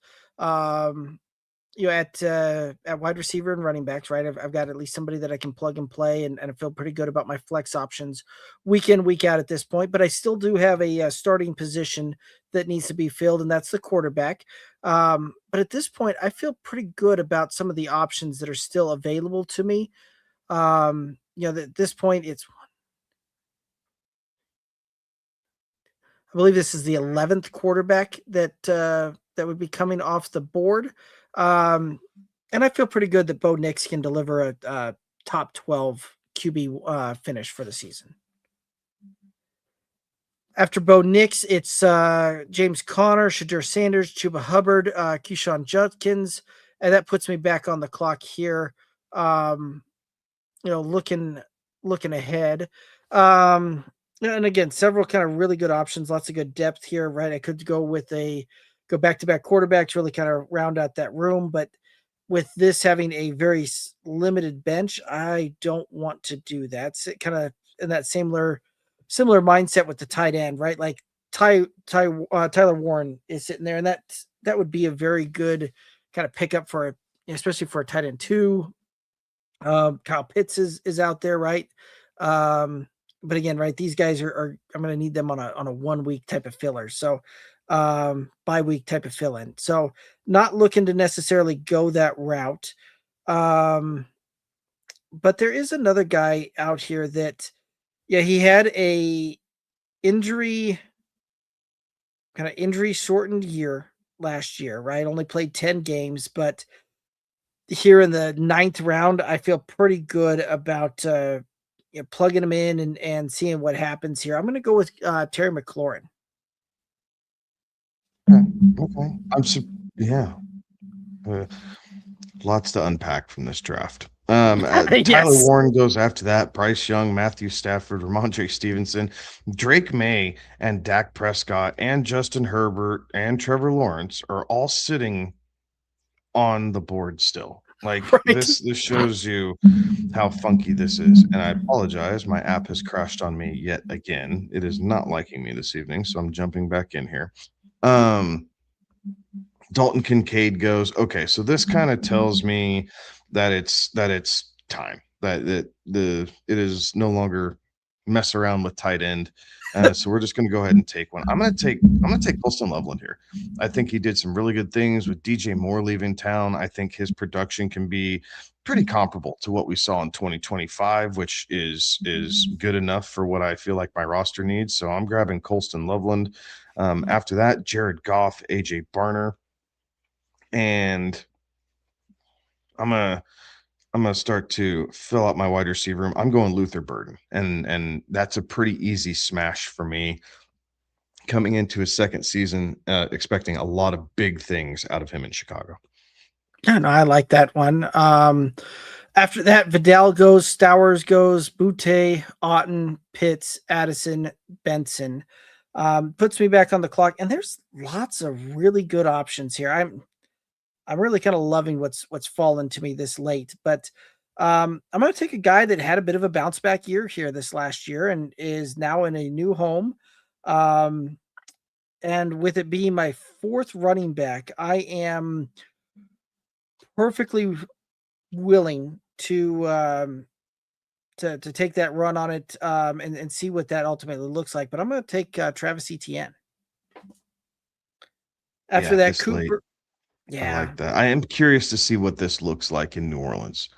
At wide receiver and running backs, right? I've got at least somebody that I can plug and play, and I feel pretty good about my flex options week in, week out at this point. But I still do have a starting position that needs to be filled, and that's the quarterback. But at this point, I feel pretty good about some of the options that are still available to me. At this point, I believe this is the 11th quarterback that would be coming off the board. And I feel pretty good that Bo Nix can deliver a top 12 QB finish for the season. After Bo Nix, it's James Conner, Shadur Sanders, Chuba Hubbard, Quinshon Judkins, and that puts me back on the clock here. Looking ahead. And again, several kind of really good options, lots of good depth here, right? I could go back-to-back quarterbacks, really kind of round out that room, but with this having a very limited bench, I don't want to do that. It's kind of in that similar mindset with the tight end, right? Like Tyler Warren is sitting there, and that would be a very good kind of pickup especially for a tight end too. Kyle Pitts is out there, right? But again, right, these guys are I'm going to need them on a 1 week type of filler. So bye week type of fill in. So not looking to necessarily go that route. But there is another guy out here that, yeah, he had a injury shortened year last year, right? Only played 10 games, but here in the 9th round, I feel pretty good about plugging him in and seeing what happens here. I'm going to go with Terry McLaurin. Okay. Yeah. Lots to unpack from this draft. Tyler Yes. Warren goes after that. Bryce Young, Matthew Stafford, Ramondre Stevenson, Drake May, and Dak Prescott, and Justin Herbert, and Trevor Lawrence are all sitting on the board still. Like Right. this shows you how funky this is. And I apologize, my app has crashed on me yet again. It is not liking me this evening, so I'm jumping back in here. Dalton Kincaid goes, okay, so this kind of tells me that it's time, that it is no longer mess around with tight end. So we're just going to go ahead and take one. I'm going to take Colston Loveland here. I think he did some really good things with DJ Moore leaving town. I think his production can be pretty comparable to what we saw in 2025, which is good enough for what I feel like my roster needs. So I'm grabbing Colston Loveland. After that, Jared Goff, AJ Barner. And I'm gonna start to fill out my wide receiver room. I'm going Luther Burden, and that's a pretty easy smash for me. Coming into his second season, expecting a lot of big things out of him in Chicago. Yeah, no, I like that one. After that, Vidal goes, Stowers goes, Butte, Otten, Pitts, Addison, Benson. Puts me back on the clock, and there's lots of really good options here. I'm really kind of loving what's fallen to me this late, but I'm going to take a guy that had a bit of a bounce back year here this last year and is now in a new home. And with it being my 4th running back, I am perfectly willing to take that run on it and see what that ultimately looks like. But I'm going to take Travis Etienne. After that, Cooper. Late. Yeah, I like that. I am curious to see what this looks like in New Orleans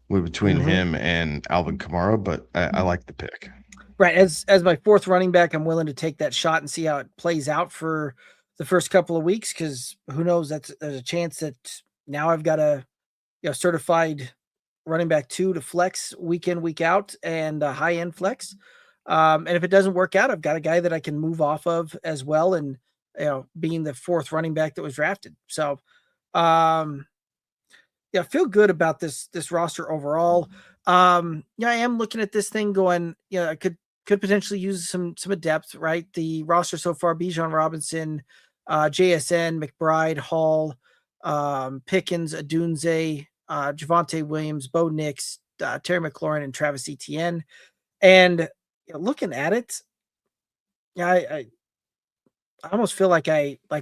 between him and Alvin Kamara, but I like the pick. Right. As my 4th running back, I'm willing to take that shot and see how it plays out for the first couple of weeks, because who knows, there's a chance that now I've got a certified running back 2 to flex week in, week out, and a high end flex. And if it doesn't work out, I've got a guy that I can move off of as well. And, being the 4th running back that was drafted. So, yeah, I feel good about this roster overall. I am looking at this thing going, I could potentially use some depth, right? The roster so far: Bijan Robinson, JSN, McBride, Hall, Pickens, Adunze, Javonte Williams, Bo Nix, Terry McLaurin, and Travis Etienne. And looking at it, I almost feel like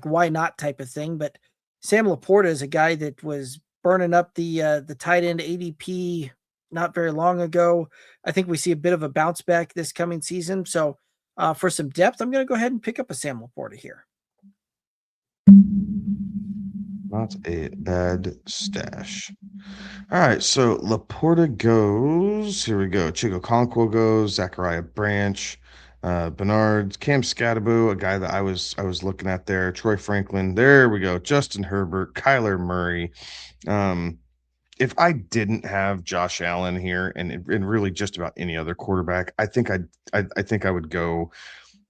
why not type of thing. But Sam Laporta is a guy that was burning up the tight end ADP not very long ago. I think we see a bit of a bounce back this coming season. So for some depth, I'm going to go ahead and pick up a Sam Laporta here. Not a bad stash. All right, so Laporta goes. Here we go. Chico Conquo goes. Zachariah Branch, Bernard, Cam Scattaboo, a guy that I was looking at there. Troy Franklin. There we go. Justin Herbert, Kyler Murray. If I didn't have Josh Allen here and really just about any other quarterback, I think I would go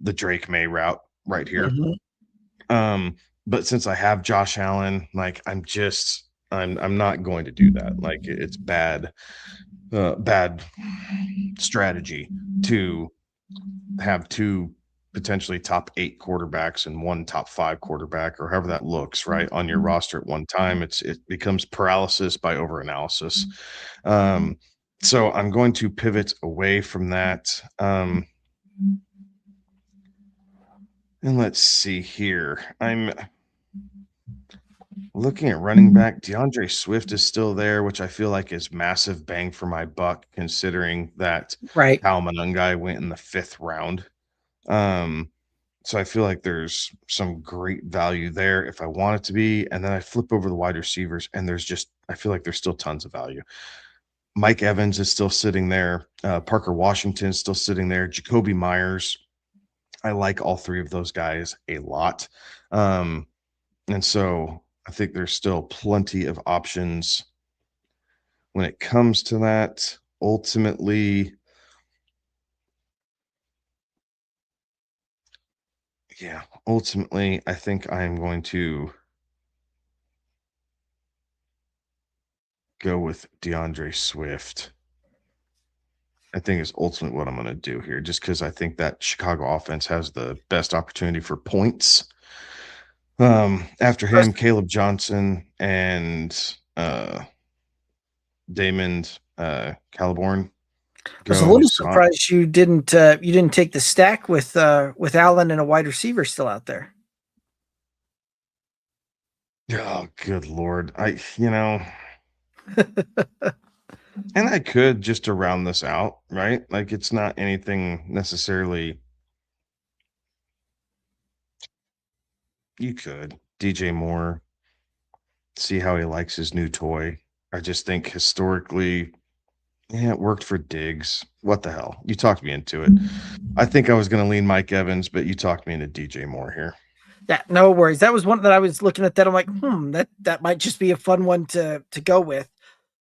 the Drake May route right here. But since I have Josh Allen, like I'm not going to do that. Like it's bad strategy to have 2 potentially top 8 quarterbacks and 1 top 5 quarterback, or however that looks, right, on your roster at one time. It becomes paralysis by overanalysis. So I'm going to pivot away from that. And let's see here. I'm looking at running back. DeAndre Swift is still there, which I feel like is massive bang for my buck, considering that Right. Kyle Monangai went in the 5th round. So I feel like there's some great value there if I want it to be. And then I flip over the wide receivers, and I feel like there's still tons of value. Mike Evans is still sitting there. Parker Washington is still sitting there. Jacoby Myers. I like all 3 of those guys a lot. And so I think there's still plenty of options when it comes to that. Ultimately, I think I am going to go with DeAndre Swift. I think is ultimately what I'm going to do here, just because I think that Chicago offense has the best opportunity for points. After him, Caleb Johnson and Damon Caliborn. I was a little surprised you didn't take the stack with Allen and a wide receiver still out there. Oh, good Lord. And I could, just to round this out, right? Like, it's not anything necessarily. You could DJ Moore, see how he likes his new toy. I just think historically, it worked for Diggs. What the hell? You talked me into it. I think I was going to lean Mike Evans, but you talked me into DJ Moore here. Yeah, no worries. That was one that I was looking at. That I'm like, that might just be a fun one to go with.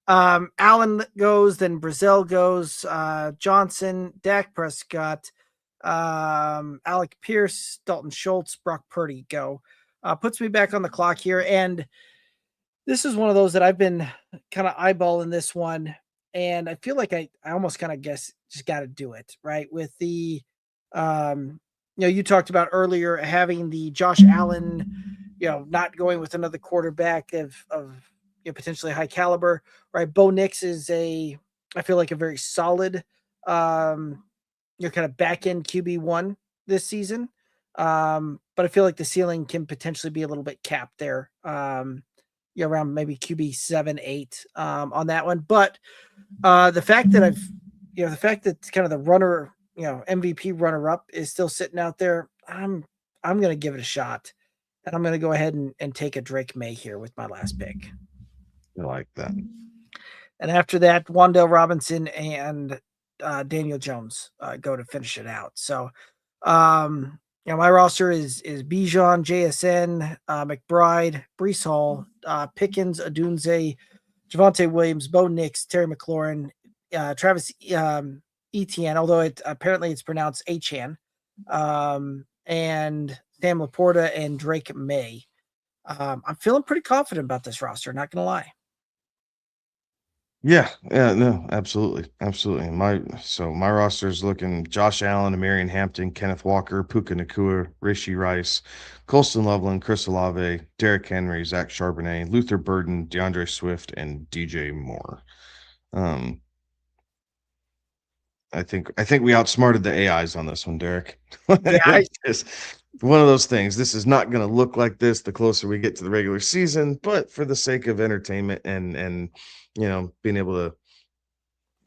Allen goes, then Brazil goes, Johnson, Dak Prescott, Alec Pierce, Dalton Schultz, Brock Purdy go. Puts me back on the clock here, and this is one of those that I've been kind of eyeballing this one, and I feel like I almost kind of guess just got to do it, right? With the you talked about earlier having the Josh Allen, not going with another quarterback of potentially high caliber, right? Bo Nix is I feel like a very solid, kind of back end QB1 this season. But I feel like the ceiling can potentially be a little bit capped there. Around maybe QB 7-8 on that one. But the fact that the fact that kind of the runner, MVP runner up is still sitting out there, I'm going to give it a shot, and I'm going to go ahead and take a Drake May here with my last pick. I like that. And after that, Wan'Dale Robinson and Daniel Jones go to finish it out. So, my roster is Bijan, JSN, McBride, Brees Hall, Pickens, Adunze, Javonte Williams, Bo Nix, Terry McLaurin, Travis Etienne, although apparently it's pronounced Achan, and Sam Laporta and Drake May. I'm feeling pretty confident about this roster, not going to lie. Yeah, no, absolutely. My roster is looking Josh Allen, Marion Hampton, Kenneth Walker, Puka Nacua, Rishi Rice, Colston Loveland, Chris Olave, Derrick Henry, Zach Charbonnet, Luther Burden, DeAndre Swift, and DJ Moore. I think we outsmarted the AIs on this one, Derek. Yeah, it's one of those things. This is not going to look like this the closer we get to the regular season, but for the sake of entertainment and being able to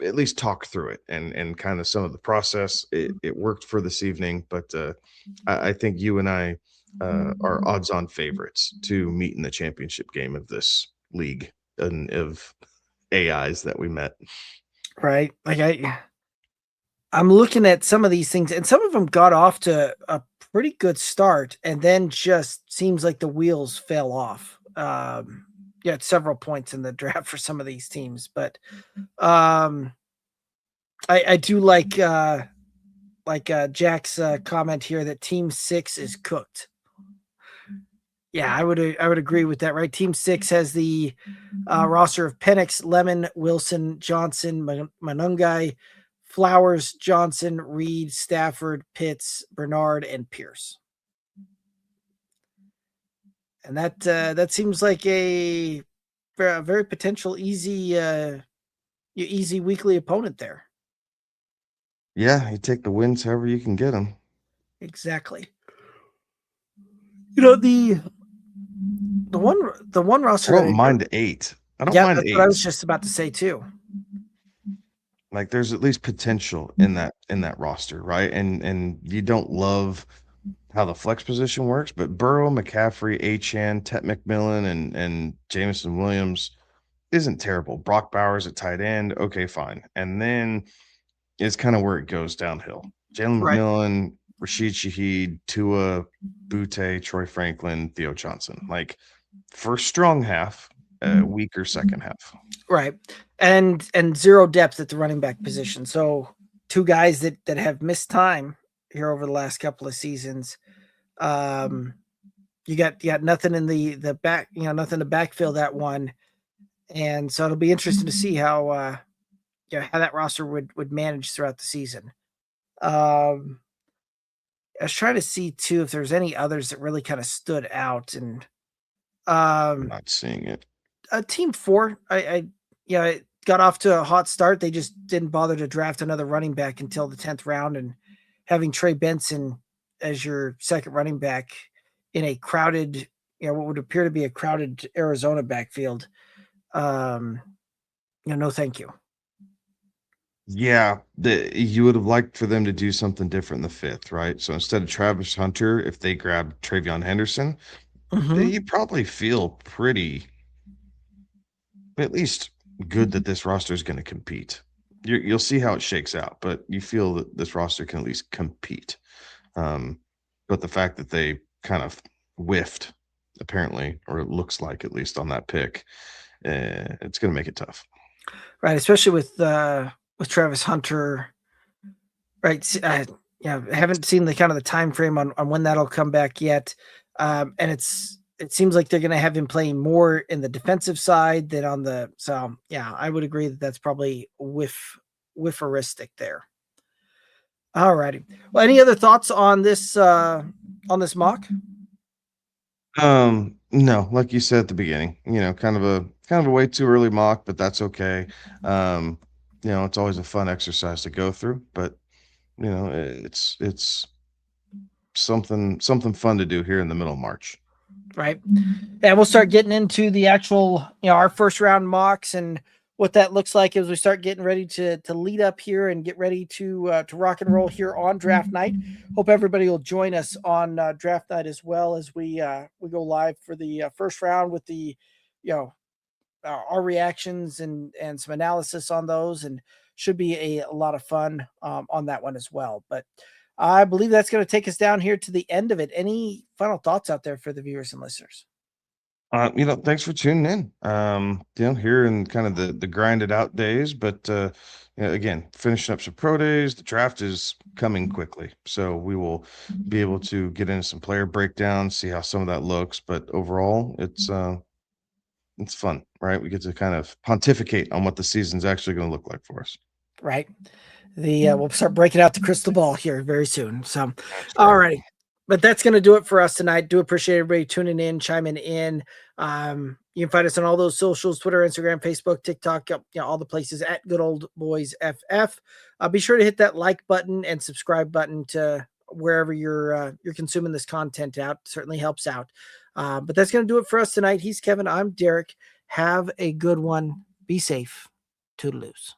at least talk through it and kind of some of the process, it worked for this evening. But I think you and I are odds-on favorites to meet in the championship game of this league and of AIs that we met. Right. Like I'm looking at some of these things, and some of them got off to a pretty good start, and then just seems like the wheels fell off. At several points in the draft for some of these teams, but I do like Jack's comment here that Team 6 is cooked. Yeah, I would agree with that. Right, Team 6 has the roster of Penix, Lemon, Wilson, Johnson, Manungai, Flowers, Johnson, Reed, Stafford, Pitts, Bernard, and Pierce. And that seems like a very potential easy weekly opponent there. Yeah, you take the wins however you can get them. Exactly. The one roster I don't mind 8. I don't mind that's 8. what I was just about to say too. Like there's at least potential in that roster, right? And you don't love how the flex position works, but Burrow, McCaffrey, Achane, Tet McMillan, and Jameson Williams isn't terrible. Brock Bowers at tight end, okay, fine. And then is kind of where it goes downhill. Jalen Right. McMillan, Rashid Shaheed, Tua, Butte, Troy Franklin, Theo Johnson. Like first strong half, weaker second half. Right. And zero depth at the running back position. So two guys that have missed time here over the last couple of seasons. You got nothing in the back, nothing to backfill that one. And so it'll be interesting to see how that roster would manage throughout the season. I was trying to see too if there's any others that really kind of stood out, and I'm not seeing it. Team 4, it got off to a hot start. They just didn't bother to draft another running back until the 10th round, and having Trey Benson as your second running back in a crowded, what would appear to be a crowded Arizona backfield. No, thank you. Yeah, you would have liked for them to do something different in the 5th, right? So instead of Travis Hunter, if they grabbed Travion Henderson, you probably feel pretty, at least good that this roster is going to compete. You'll see how it shakes out, but you feel that this roster can at least compete. But the fact that they kind of whiffed, apparently, or it looks like at least on that pick, it's going to make it tough. Right, especially with Travis Hunter. Right, I haven't seen the kind of the time frame on when that'll come back yet, and it seems like they're going to have him playing more in the defensive side than on the. So yeah, I would agree that that's probably whifferistic there. All righty. Well, any other thoughts on this mock? No, like you said at the beginning, kind of a way too early mock, but that's okay. It's always a fun exercise to go through, but it's something fun to do here in the middle of March. Right. And we'll start getting into the actual, our first round mocks and what that looks like as we start getting ready to lead up here and get ready to rock and roll here on draft night. Hope everybody will join us on draft night as well as we go live for the first round with the, our reactions and some analysis on those, and should be a lot of fun on that one as well. But I believe that's going to take us down here to the end of it. Any final thoughts out there for the viewers and listeners? Thanks for tuning in. Here in kind of the grinded out days, but again, finishing up some pro days. The draft is coming quickly, so we will be able to get into some player breakdowns, see how some of that looks. But overall, it's fun, right? We get to kind of pontificate on what the season's actually going to look like for us. Right. We'll start breaking out the crystal ball here very soon. So, all righty. But that's going to do it for us tonight. Do appreciate everybody tuning in, chiming in. You can find us on all those socials, Twitter, Instagram, Facebook, TikTok, all the places at Good Old Boys FF. Be sure to hit that like button and subscribe button to wherever you're consuming this content out. Certainly helps out. But that's going to do it for us tonight. He's Kevin. I'm Derek. Have a good one. Be safe. Toodaloos.